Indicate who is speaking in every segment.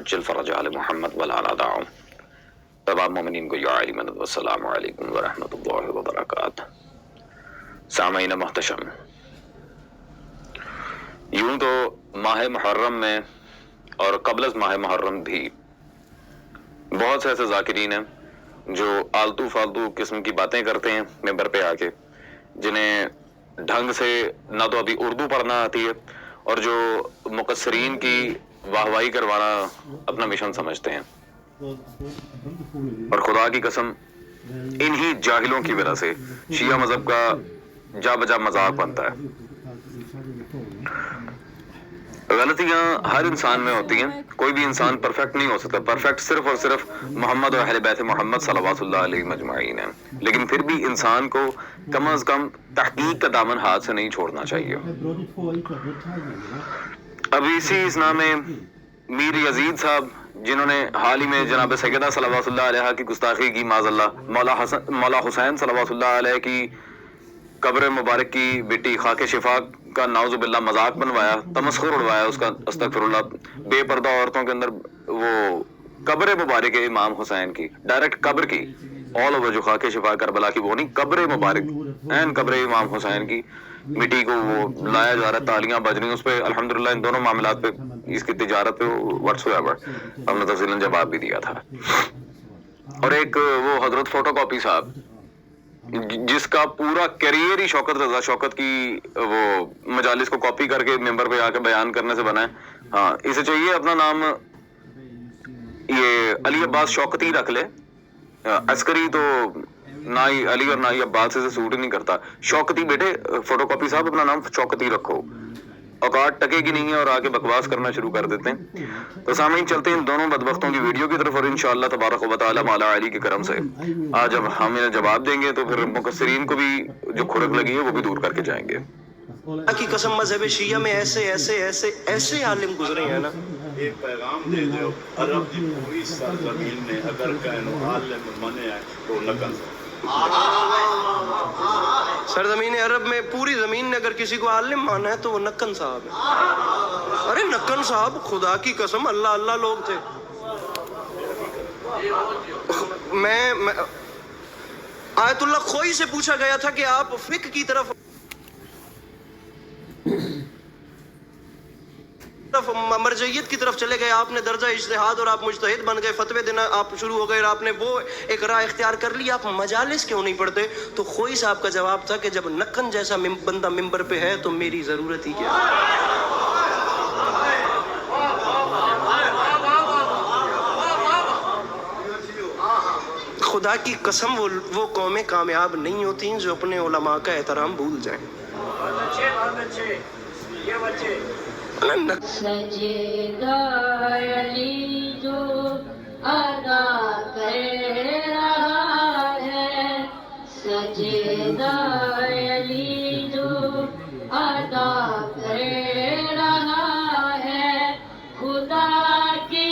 Speaker 1: عجل fridge آل محمد ولا دعوم. تمام مومنین کو یا علی مدد والسلام علیکم ورحمۃ اللہ وبرکاتہ. سامعین محتشم، یوں تو ماہ محرم میں اور قبل از ماہ محرم بھی بہت سے ایسے ذاکرین ہیں جو آلتو فالتو قسم کی باتیں کرتے ہیں ممبر پہ آ کے، جنہیں ڈھنگ سے نہ تو ابھی اردو پڑھنا آتی ہے اور جو مقصرین کی واہواہی کروانا اپنا مشن سمجھتے ہیں. اور خدا کی قسم انہی جاہلوں کی وجہ سے شیعہ مذہب کا جا بجا مذاق بنتا ہے. غلطیاں ہر انسان میں ہوتی ہیں، کوئی بھی انسان پرفیکٹ نہیں ہو سکتا. پرفیکٹ صرف اور صرف محمد اور اہل بیت محمد صلوات اللہ علیہ مجمعین ہیں. لیکن پھر بھی انسان کو کم از کم تحقیق کا دامن ہاتھ سے نہیں چھوڑنا چاہیے. ابھی اسی اسنا میں میر یزید صاحب جنہوں نے حال ہی میں جناب سیدہ صلوات اللہ علیہ کی گستاخی کی، معاذ اللہ، مولا حسین صلوات اللہ علیہ کی قبر مبارک کی مٹی خاک شفا کا نعوذ باللہ مذاق بنوایا، تمسخر اڑوایا اس کا، استغفر اللہ. بے پردہ عورتوں کے اندر وہ قبر مبارک امام حسین کی، ڈائریکٹ قبر کی، آل اوور جو خاک شفا کربلا کی وہ نہیں، قبر مبارک این قبر امام حسین کی مٹی کو وہ لایا جا رہا ہے، تالیاں بج رہی ہیں اس پہ. الحمدللہ ان دونوں معاملات پہ، اس کی تجارت پہ واٹس ایور ہم نے تفصیلاً جواب بھی دیا تھا. اور ایک وہ حضرت فوٹو کاپی صاحب جس کا پورا کیریئر ہی شوکت رضا شوکت کی وہ مجالس کو کاپی کر کے ممبر پہ آ کے بیان کرنے سے بنا ہے. ہاں، اسے چاہیے اپنا نام یہ علی عباس شوکتی رکھ لے. عسکری تو نہ ہی علی اور نہ ہی عباس سے سوٹ ہی نہیں کرتا. شوکتی بیٹے، فوٹو کاپی صاحب اپنا نام شوکتی رکھو. اوقات ٹکے کی نہیں ہے اور آگے بکواس کرنا شروع کر دیتے ہیں. تو سامعین چلتے ہیں ان دونوں بدبختوں کی ویڈیو کی طرف، اور انشاءاللہ تبارک و تعالی مولا علی کے کرم سے آج جب ہم انہیں جواب دیں گے تو پھر مقصرین کو بھی جو کھڑک لگی ہے وہ بھی دور کر کے جائیں گے.
Speaker 2: اللہ کی قسم مذہب شیعہ میں ایسے ایسے ایسے ایسے عالم گزرے ہیں نا.
Speaker 3: ایک پیغام دے دو عرب دی پوری سرزمین میں اگر کہنو عالم منے ہے تو نکن
Speaker 2: سرزمین عرب میں پوری زمین نے اگر کسی کو عالم مانا ہے تو وہ نکن صاحب ہے. ارے نکن صاحب خدا کی قسم اللہ اللہ لوگ تھے. میں آیت اللہ خوئی سے پوچھا گیا تھا کہ آپ فقہ کی طرف مرجعیت کی طرف چلے گئے، آپ نے درجہ اجتہاد اور آپ مجتہد بن گئے، فتوے دینا آپ شروع ہو گئے اور آپ نے وہ ایک راہ اختیار کر لی، آپ مجالس کیوں نہیں پڑھتے؟ تو خوئی صاحب کا جواب تھا کہ جب نکن جیسا بندہ ممبر پہ ہے تو میری ضرورت ہی کیا ہے. خدا کی قسم وہ قومیں کامیاب نہیں ہوتی ہیں جو اپنے علماء کا احترام بھول جائیں.
Speaker 4: سجدہ علی جو ادا کر رہا ہے، سجدہ علی جو ادا کر رہا ہے، خدا کی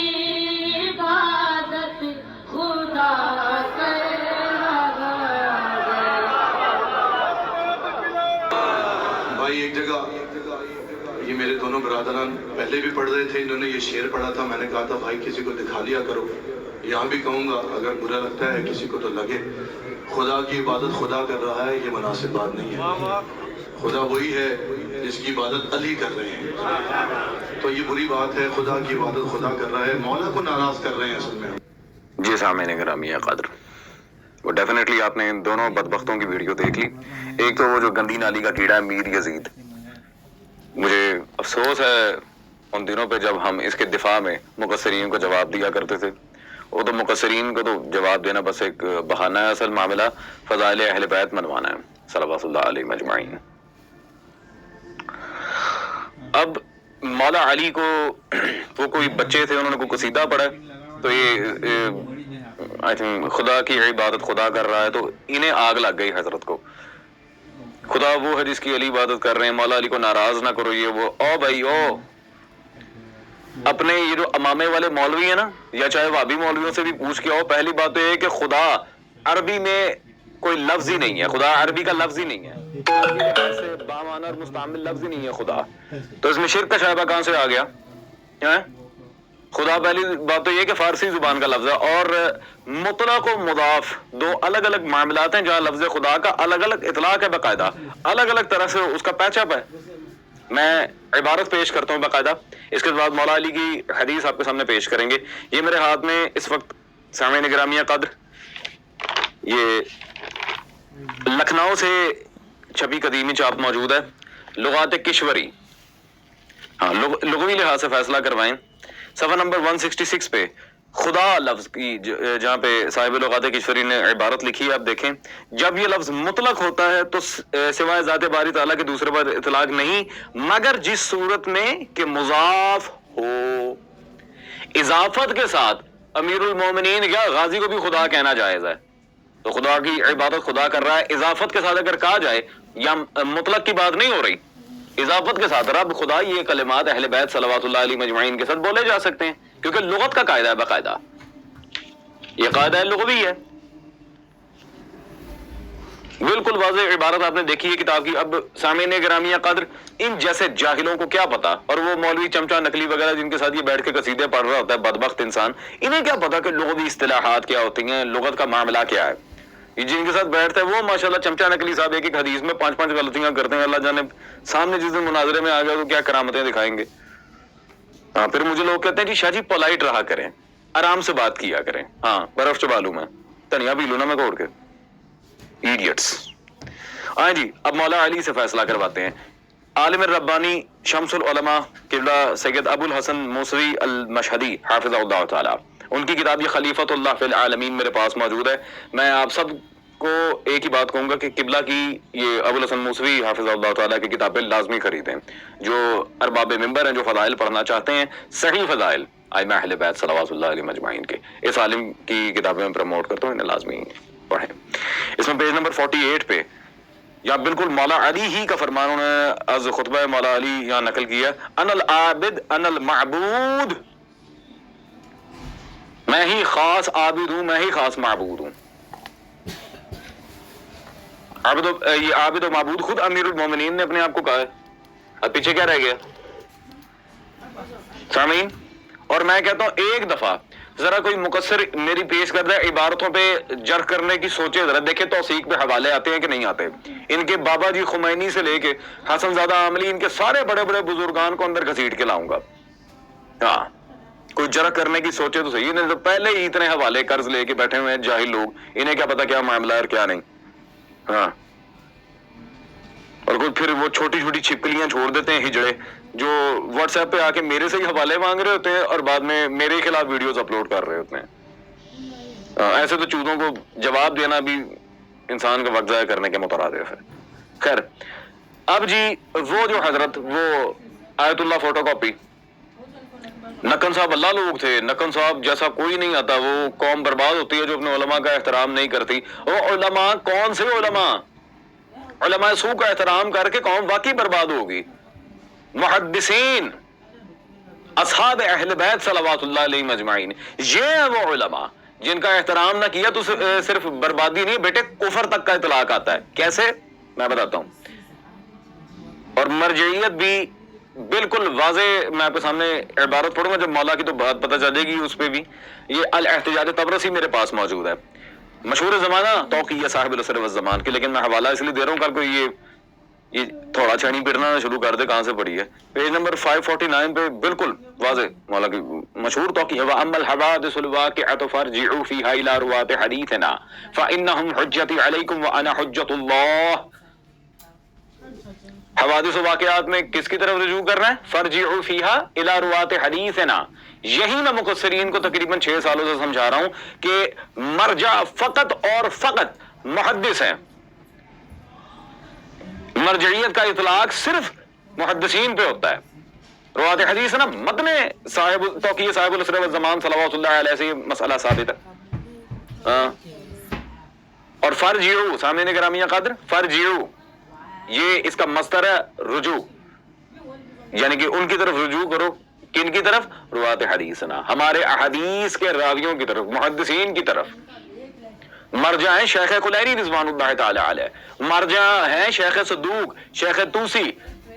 Speaker 4: عبادت خدا کر رہا ہے.
Speaker 5: بھائی ایک جگہ یہ میرے دونوں برادران پہلے بھی پڑھ رہے تھے، انہوں نے یہ شعر پڑھا تھا، میں نے کہا تھا بھائی کسی کو دکھا لیا کرو. یہاں بھی کہوں گا اگر برا لگتا ہے کسی کو تو لگے، خدا کی عبادت خدا کر رہا ہے، یہ مناسب بات نہیں ہے. خدا وہی ہے جس کی عبادت علی کر رہے ہیں، تو یہ بری بات ہے. خدا کی عبادت خدا کر رہا ہے، مولا کو ناراض کر رہے ہیں اصل میں.
Speaker 1: جی سامعین گرامی قدر، وہ ڈیفینیٹلی آپ نے ان دونوں بدبختوں کی ویڈیو دیکھ لی. ایک تو وہ جو گندی نالی کا کیڑا ہے میر یزید، مجھے افسوس ہے ان دنوں پہ جب ہم اس کے دفاع میں مقصرین کو جواب دیا کرتے تھے. وہ تو مقصرین کو تو جواب دینا بس ایک بہانہ ہے، اصل معاملہ فضائل اہل بیت منوانا ہے صلوات اللہ علیہ مجمعین. اب مولا علی کو وہ کوئی بچے تھے، انہوں نے کوئی قصیدہ پڑھا تو یہ آئی تھنک خدا کی عبادت خدا کر رہا ہے، تو انہیں آگ لگ گئی حضرت کو. خدا وہ ہے جس کی علی عبادت کر رہے ہیں، مولا علی کو ناراض نہ کرو، یہ وہ. او بھائی او، اپنے یہ جو امامے والے مولوی ہیں نا، یا چاہے وابی مولویوں سے بھی پوچھ کے آؤ، پہلی بات تو یہ ہے کہ خدا عربی میں کوئی لفظ ہی نہیں ہے. خدا عربی کا لفظ ہی نہیں ہے، عربی لحاظ سے بامعنی اور مستعمل لفظ ہی نہیں ہے خدا. تو اس میں شرک کا شائبہ کہاں سے آ گیا؟ خدا پہلی بات تو یہ کہ فارسی زبان کا لفظ ہے، اور مطلق و مضاف دو الگ الگ معاملات ہیں جہاں لفظ خدا کا الگ الگ اطلاق ہے، باقاعدہ الگ الگ طرح سے اس کا پیچ اپ ہے۔ میں عبارت پیش کرتا ہوں باقاعدہ، اس کے بعد مولا علی کی حدیث آپ کے سامنے پیش کریں گے۔ یہ میرے ہاتھ میں اس وقت سامعین گرامیہ قدر یہ لکھنؤ سے چھپی قدیمی چاپ موجود ہے، لغات کشوری، ہاں لغوی لحاظ سے فیصلہ کروائیں، صفحہ نمبر 166 پہ خدا لفظ کی جہاں پہ صاحب لغات کشوری نے عبارت لکھی ہے، آپ دیکھیں جب یہ لفظ مطلق ہوتا ہے تو سوائے ذات باری تعالیٰ کے دوسرے پر اطلاق نہیں، مگر جس صورت میں کہ مضاف ہو۔ اضافت کے ساتھ امیر المومنین یا غازی کو بھی خدا کہنا جائز ہے، تو خدا کی عبادت خدا کر رہا ہے، اضافت کے ساتھ اگر کہا جائے یا مطلق کی بات نہیں ہو رہی، اضافت کے ساتھ رب خدا، یہ کلمات اہل بیت صلوات اللہ علیہ مجمعین کے ساتھ بولے جا سکتے ہیں، کیونکہ لغت کا قاعدہ ہے، باقاعدہ یہ قاعدہ لغوی ہے، بالکل واضح عبارت آپ نے دیکھی ہے کتاب کی۔ اب سامعین گرامیہ قدر، ان جیسے جاہلوں کو کیا پتا، اور وہ مولوی چمچا نقلی وغیرہ جن کے ساتھ یہ بیٹھ کے قصیدے پڑھ رہا ہوتا ہے بدبخت انسان، انہیں کیا پتا کہ لغوی اصطلاحات کیا ہوتی ہیں، لغت کا معاملہ کیا ہے۔ یہ جن کے ساتھ بیٹھتا ہے وہ ماشاءاللہ چمچا نقلی صاحب ایک ایک حدیث میں 5 غلطیاں کرتے ہیں، اللہ جانے سامنے جس دن مناظرے میں آ گیا تو کیا کرامتیں دکھائیں گے۔ ہاں پھر مجھے لوگ کہتے ہیں جی شاہ جی پولائٹ رہا کریں، آرام سے بات کیا کریں، ہاں برف چبا لوں میں، دھنیا بھی لوں نا میں توڑ کے، ایڈیٹس۔ ہاں جی اب مولا علی سے فیصلہ کرواتے ہیں۔ عالم ربانی شمس العلماء قبلہ سید ابو الحسن موسوی المشہدی حافظ اللہ تعالی، ان کی کتاب یہ خلیفۃ اللہ فی العالمین میرے پاس موجود ہے۔ میں آپ سب کو ایک ہی بات کہوں گا کہ قبلہ کی یہ ابو الحسن موسوی حافظ اللہ تعالیٰ کی کتابیں لازمی خریدیں، جو ارباب ممبر ہیں، جو فضائل پڑھنا چاہتے ہیں، صحیح فضائل ائمہ اہل بیت صلوات اللہ علیہ مجمعین کے، اس عالم کی کتابیں میں پروموٹ کرتا ہوں، انہیں لازمی پڑھیں۔ اس میں پیج نمبر 48 پہ یا بالکل مولا علی ہی کا فرمان انہوں نے از خطبہ مولا علی یہاں نقل کیا، انا العابد انا المعبود، میں ہی خاص عابد ہوں، میں ہی خاص معبود ہوں۔ یہ عابد و معبود خود امیر المومنین نے اپنے آپ کو کہا ہے، اب پیچھے کیا رہ گیا سامعین؟ اور میں کہتا ہوں ایک دفعہ ذرا کوئی مقصر میری پیش کردہ عبارتوں پہ جرح کرنے کی سوچے، ذرا دیکھیں توثیق پہ حوالے آتے ہیں کہ نہیں آتے۔ ان کے بابا جی خمینی سے لے کے حسن زادہ عاملی، ان کے سارے بڑے بڑے بزرگان کو اندر گھسیٹ کے لاؤں گا۔ ہاں کوئی جرح کرنے کی سوچے تو صحیح، انہیں تو پہلے ہی اتنے حوالے قرض لے کے بیٹھے ہوئے ہیں جاہل لوگ، انہیں کیا پتا کیا معاملہ ہے اور کیا نہیں۔ ہاں اور کوئی پھر وہ چھوٹی چھوٹی چھپکلیاں چھوڑ دیتے ہیں ہجڑے، جو واٹس ایپ پہ آ کے میرے سے ہی حوالے مانگ رہے ہوتے ہیں اور بعد میں میرے خلاف ویڈیوز اپلوڈ کر رہے ہوتے ہیں۔ ایسے تو چودوں کو جواب دینا بھی انسان کا وقت ضائع کرنے کے مترادف ہے۔ خیر اب جی وہ جو حضرت وہ آیت اللہ فوٹو کاپی، نقن صاحب اللہ لوگ تھے، نقن صاحب جیسا کوئی نہیں آتا، وہ قوم برباد ہوتی ہے جو اپنے علماء کا احترام نہیں کرتی۔ وہ علماء کون سے علماء؟ علماء سو کا احترام کر کے قوم واقعی برباد ہوگی۔ محدثین اصحاب اہل بیت صلوات اللہ علیہ مجمعین، یہ ہیں وہ علماء جن کا احترام نہ کیا تو صرف بربادی نہیں بیٹے، کفر تک کا اطلاق آتا ہے۔ کیسے؟ میں بتاتا ہوں۔ اور مرجعیت بھی بالکل واضح، میں آپ کے سامنے عبارت پڑھوں گا، جب مولا کی تو بات پتہ چلے گی اس پہ بھی۔ یہ الاحتجاج طبرسی میرے پاس موجود ہے، مشہور زمانہ توقیہ صاحب العصر والزمان کی، لیکن میں حوالہ اس لیے دے رہا ہوں کل کو یہ تھوڑا چھانی پھرنا شروع کر دے کہاں سے پڑھی ہے۔ پیج نمبر 549 پہ بالکل واضح مولا کی مشہور توقیہ، وَأَمَّا الْحَوَادِثُ الْوَاقِعَةُ فَارْجِعُوا فِيهَا إِلَىٰ رُوَاةِ حَدِيثِنَا فَإِنَّهُمْ حُجَّتِي عَلَيْكُمْ وَأَنَا حُجَّةُ اللَّهِ۔ حوادث و واقعات میں کس کی طرف رجوع کر رہے ہیں؟ فَارْجِعُوا فِيهَا إِلَىٰ رُوَاةِ حَدِيثِنَا۔ یہی میں مقصرین کو تقریباً 6 سالوں سے سمجھا رہا ہوں کہ مرجع فقط اور فقط محدث ہیں، مرجعیت کا اطلاق صرف محدثین پہ ہوتا ہے۔ روایت حدیث نا متن صاحب توقیہ صاحب العصر والزمان صلوات اللہ علیہ سے یہ مسئلہ ثابت ہے۔ اور فرجعوا، سامعین گرامیہ قدر، فرجعوا یہ اس کا مصدر ہے رجوع، یعنی کہ ان کی طرف رجوع کرو، کن کی طرف؟ روایت حدیث نا، ہمارے احادیث کے راویوں کی طرف، محدثین کی طرف۔ مرجع ہیں شیخ کلینی رضوان اللہ تعالی علیہ، مرجع ہیں شیخ صدوق، شیخ توسی،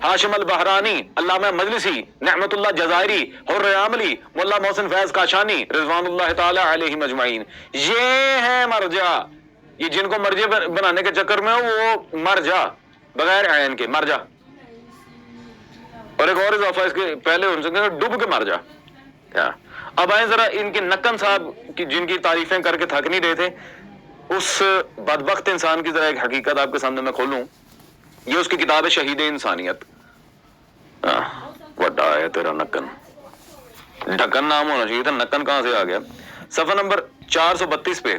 Speaker 1: ہاشم البحرانی، علامہ مجلسی، نعمت اللہ جزائری، حر عاملی، مولا محسن فیض کاشانی رضوان اللہ تعالی علیہ مجمعین، یہ ہیں مرجع۔ یہ جن کو مرجع بنانے کے چکر میں ہو وہ مرجع بغیر عین کے مرجع۔ اور ایک اور اضافہ اس کے پہلے ان سے ڈوب کے مر جا۔ اب آئیں ذرا ان کے نکن صاحب کی جن کی تعریفیں کر کے تھک نہیں رہے تھے، اس بدبخت انسان کی ذرا ایک حقیقت آپ کے سامنے میں کھولوں۔ یہ اس کی کتاب ہے شہید انسانیت۔ وڈا ہے تیرا نکن، ڈھکن نام ہونا چاہیے تھا، نکن کہاں سے آ گیا؟ صفحہ نمبر 432 پہ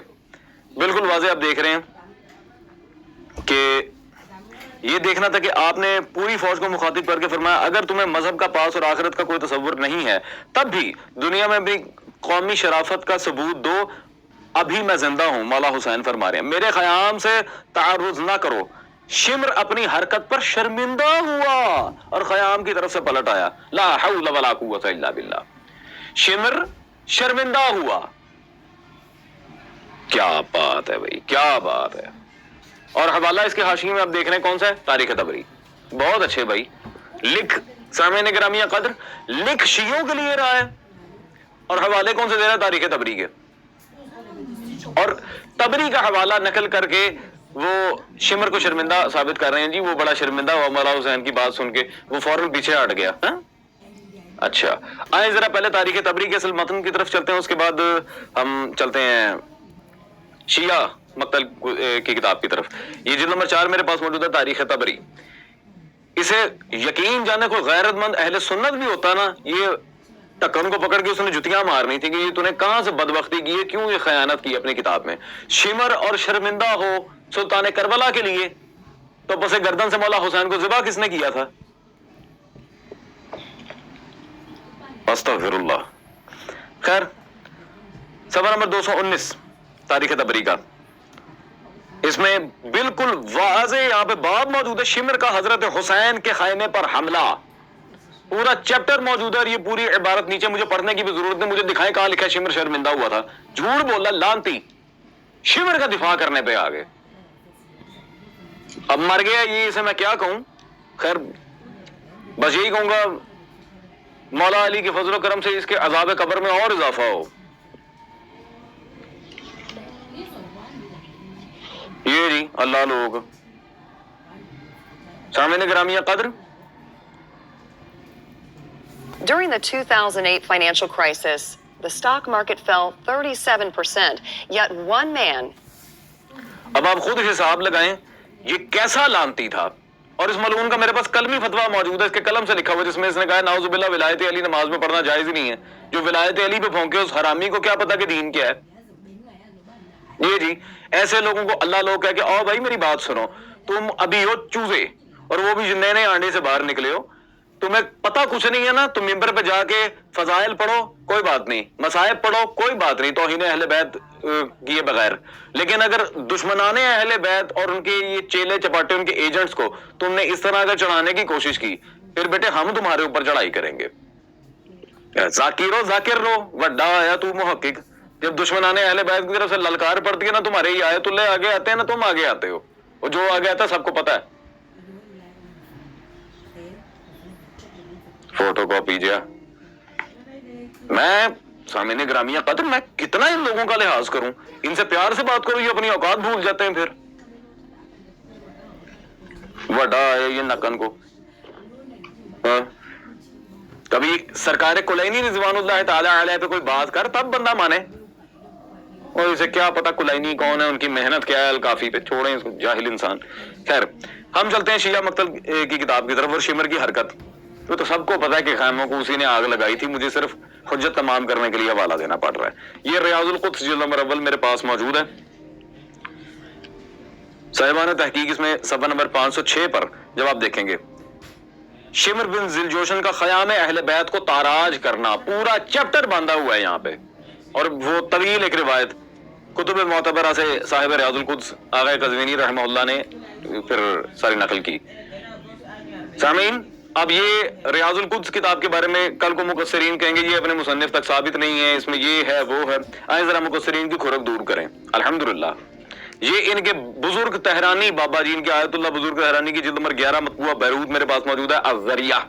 Speaker 1: بالکل واضح آپ دیکھ رہے ہیں کہ یہ دیکھنا تھا کہ آپ نے پوری فوج کو مخاطب کر کے فرمایا اگر تمہیں مذہب کا پاس اور آخرت کا کوئی تصور نہیں ہے تب بھی دنیا میں بھی قومی شرافت کا ثبوت دو، ابھی میں زندہ ہوں۔ مولا حسین فرما رہے ہیں میرے خیام سے تعرض نہ کرو۔ شمر اپنی حرکت پر شرمندہ ہوا اور خیام کی طرف سے پلٹ آیا۔ لا حول ولا قوت الا باللہ۔ شمر شرمندہ ہوا۔ کیا بات ہے بھائی، کیا بات ہے۔ اور حوالہ اس کے حاشیے میں آپ دیکھ رہے ہیں کون سا ہے؟ تاریخ تبری۔ بہت اچھے بھائی، لکھ سامعین گرامی قدر، لکھ شیعوں کے لیے رہا ہے اور حوالے کون سے دے رہا ہے؟ تاریخ تبری کے۔ اور تبری کا حوالہ نقل کر کے وہ شمر کو شرمندہ ثابت کر رہے ہیں، جی وہ بڑا شرمندہ ہوا مولا حسین کی بات سن کے، وہ فوراً پیچھے ہٹ گیا۔ اچھا آئیں ذرا پہلے تاریخ تبری کے اصل متن کی طرف چلتے ہیں، اس کے بعد ہم چلتے ہیں شیعہ مقتل کی کتاب کی طرف۔ یہ جلد نمبر 4 میرے پاس موجود ہے، تاریخ تبری۔ اسے یقین جانے کوئی غیرت مند اہل سنت بھی ہوتا نا، یہ ٹکن کو پکڑ کے اس نے جتیاں مارنی تھی کہ یہ تو نے کہاں سے بدبختی کی ہے، کیوں یہ خیانت کی اپنی کتاب میں۔ شمر اور شرمندہ ہو سلطان کربلا کے لیے تو پس گردن سے مولا حسین کو ذبح کس نے کیا تھا؟ استغفر اللہ۔ خیر صفحہ نمبر 219 تاریخ تبری کا، اس میں بالکل واضح یہاں پہ باب موجود ہے، شمر کا حضرت حسین کے خیمے پر حملہ، پورا چیپٹر موجود ہے اور یہ پوری عبارت نیچے مجھے پڑھنے کی بھی ضرورت نہیں، مجھے دکھائیں کہاں لکھا ہے شمر شرمندہ ہوا تھا۔ جھوٹ بولا لانتی، شمر کا دفاع کرنے پہ آ گئے۔ اب مر گیا یہ، اسے میں کیا کہوں؟ خیر بس یہی کہوں گا مولا علی کے فضل و کرم سے اس کے عذاب قبر میں اور اضافہ ہو۔ یہ جی اللہ لوگ سامعین گرامی قدر،
Speaker 6: During the 2008 financial crisis, the stock market fell 37%, yet one man.
Speaker 1: اب آپ خود حساب لگائیں یہ کیسا لانتی تھا۔ اور اس ملعون کا میرے پاس قلمی فتویٰ موجود ہے، اس کے قلم سے لکھا ہوا جس میں اس نے کہا نعوذ باللہ ولایت علی نماز میں پڑھنا جائز ہی نہیں ہے۔ جو ولایت علی پہ پھونکے اس حرامی کو کیا پتا کہ دین کیا ہے۔ یہ جی ایسے لوگوں کو اللہ لوگ کہہ کہ آؤ بھائی میری بات سنو، تم ابھی ہو چوزے اور وہ بھی نئے نئے آنڈے سے باہر نکلے ہو، تمہیں پتہ کچھ نہیں ہے نا، تم ممبر پہ جا کے فضائل پڑھو کوئی بات نہیں، مصائب پڑھو کوئی بات نہیں، توہین اہل بیت کیے بغیر، لیکن اگر دشمنان اہل بیت اور ان کے یہ چیلے چپاٹے ان کے ایجنٹس کو تم نے اس طرح کا چڑھانے کی کوشش کی، پھر بیٹے ہم تمہارے اوپر چڑھائی کریں گے۔ ذاکر رو وڈا آیا تو محقق، جب دشمنان اہل بیت کی طرف سے للکار پڑتی ہے نا تمہارے یہ آیت اللہ آگے آتے ہیں نا، تم آگے آتے ہو، اور جو آگے آتا ہے سب کو پتا ہے۔ فوٹو کاپی جا، میں سامعین گرامی قدر میں کتنا ان لوگوں کا لحاظ کروں، ان سے پیار سے بات کروں یہ اپنی اوقات بھول جاتے ہیں، پھر وڈا ہے یہ نکن کو۔ کبھی سرکار کلینی رضوان اللہ تعالی علیہ پہ کوئی بات کر تب بندہ مانے، اور اسے کیا پتا کلینی کون ہے، ان کی محنت کیا ہے، الکافی پہ چھوڑیں اس کو جاہل انسان۔ خیر ہم چلتے ہیں شیعہ مقتل کی کتاب کی طرف اور شمر کی حرکت۔ وہ تو سب کو پتا ہے کہ خیموں کو اسی نے آگ لگائی تھی، مجھے صرف حجت تمام کرنے کے لیے حوالہ دینا پڑ رہا ہے۔ یہ ریاض القدس جلد نمبر اول میرے پاس موجود ہے، صاحبان تحقیق اس میں صفحہ نمبر 506 پر جب آپ دیکھیں گے شمر بن ذوالجوشن کا خیام اہل بیت کو تاراج کرنا، پورا چیپٹر باندھا ہوا ہے یہاں پہ، اور وہ طویل ایک روایت کتب معتبرہ سے صاحب ریاض القدس آغا قزوینی رحمہ اللہ نے پھر ساری نقل کی۔ سامعین اب یہ ریاض القدس کتاب کے بارے میں کل کو مقصرین کہیں گے یہ اپنے مصنف تک ثابت نہیں ہے، اس میں یہ ہے وہ ہے، آئیں ذرا مقصرین کی کھرک دور کریں۔ الحمدللہ یہ ان کے بزرگ تہرانی بابا جی، ان کے آیت اللہ بزرگ تہرانی کی جلد نمبر 11 مطبوعہ بیروت میرے پاس موجود ہے، الذریعہ.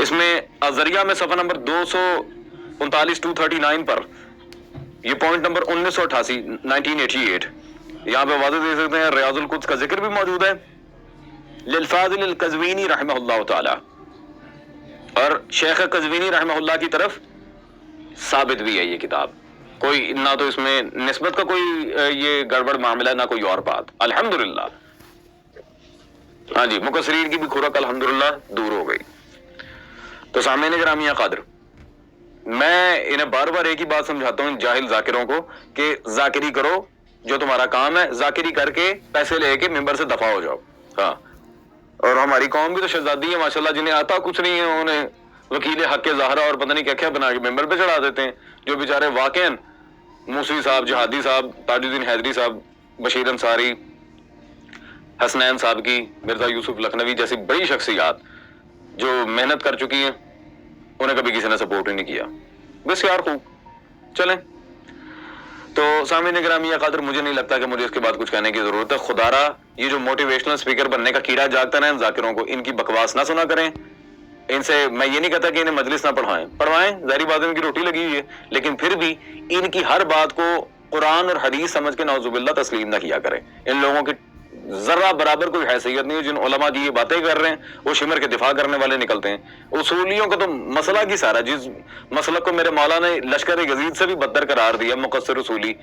Speaker 1: اس میں الذریعہ میں صفحہ نمبر 239 239 پر یہ پوائنٹ نمبر 1988 1988 یہاں پہ واضح دے سکتے ہیں. ریاض القدس کا ذکر بھی موجود ہے للفاضل القزوینی رحمہ اللہ تعالی، اور شیخ قزوینی رحمہ اللہ کی طرف ثابت بھی ہے یہ کتاب. کوئی نہ تو اس میں نسبت کا کوئی یہ گڑبڑ معاملہ ہے، نہ کوئی اور بات، الحمدللہ. ہاں جی، مقصرین کی بھی کھرک الحمدللہ دور ہو گئی. تو سامعین گرامی قادر، میں انہیں بار بار ایک ہی بات سمجھاتا ہوں جاہل ذاکروں کو کہ ذاکری کرو جو تمہارا کام ہے، ذاکری کر کے پیسے لے کے ممبر سے دفع ہو جاؤ. ہاں، اور ہماری قوم بھی تو شہزادی ہے ماشاءاللہ، جنہیں آتا کچھ نہیں ہے، انہیں وکیل حق کے ظاہرہ اور پتہ نہیں کیا کیا بنا کے ممبر پہ چڑھا دیتے ہیں، جو بیچارے واقعاً موسوی صاحب، جہادی صاحب، تاج الدین حیدری صاحب، بشیر انصاری، حسنین صاحب کی، مرزا یوسف لکھنوی جیسی بڑی شخصیات جو محنت کر چکی ہیں، انہیں کبھی کسی نے سپورٹ ہی نہیں کیا. بس یار خوب چلیں. تو سامعین گرامی قادر، مجھے نہیں لگتا کہ مجھے اس کے بعد کچھ کہنے کی ضرورت ہے. خدا را یہ جو موٹیویشنل اسپیکر بننے کا کیڑا جاگتا ہے ان ذاکروں کو، ان کی بکواس نہ سنا کریں. ان سے میں یہ نہیں کہتا کہ انہیں مجلس نہ پڑھوائیں، ظاہری بات ہے ان کی روٹی لگی ہوئی ہے، لیکن پھر بھی ان کی ہر بات کو قرآن اور حدیث سمجھ کے نعوذ باللہ تسلیم نہ کیا کریں. ان لوگوں کی ذرہ برابر کوئی حیثیت نہیں ہے. جن علماء جی یہ باتیں کر رہے ہیں وہ شمر کے دفاع کرنے والے نکلتے ہیں. اصولیوں کا تو مسئلہ کی سارا، جس مسئلہ کو میرے مولا نے لشکر غزید سے بھی بدتر قرار دیا، مقصر اصولی،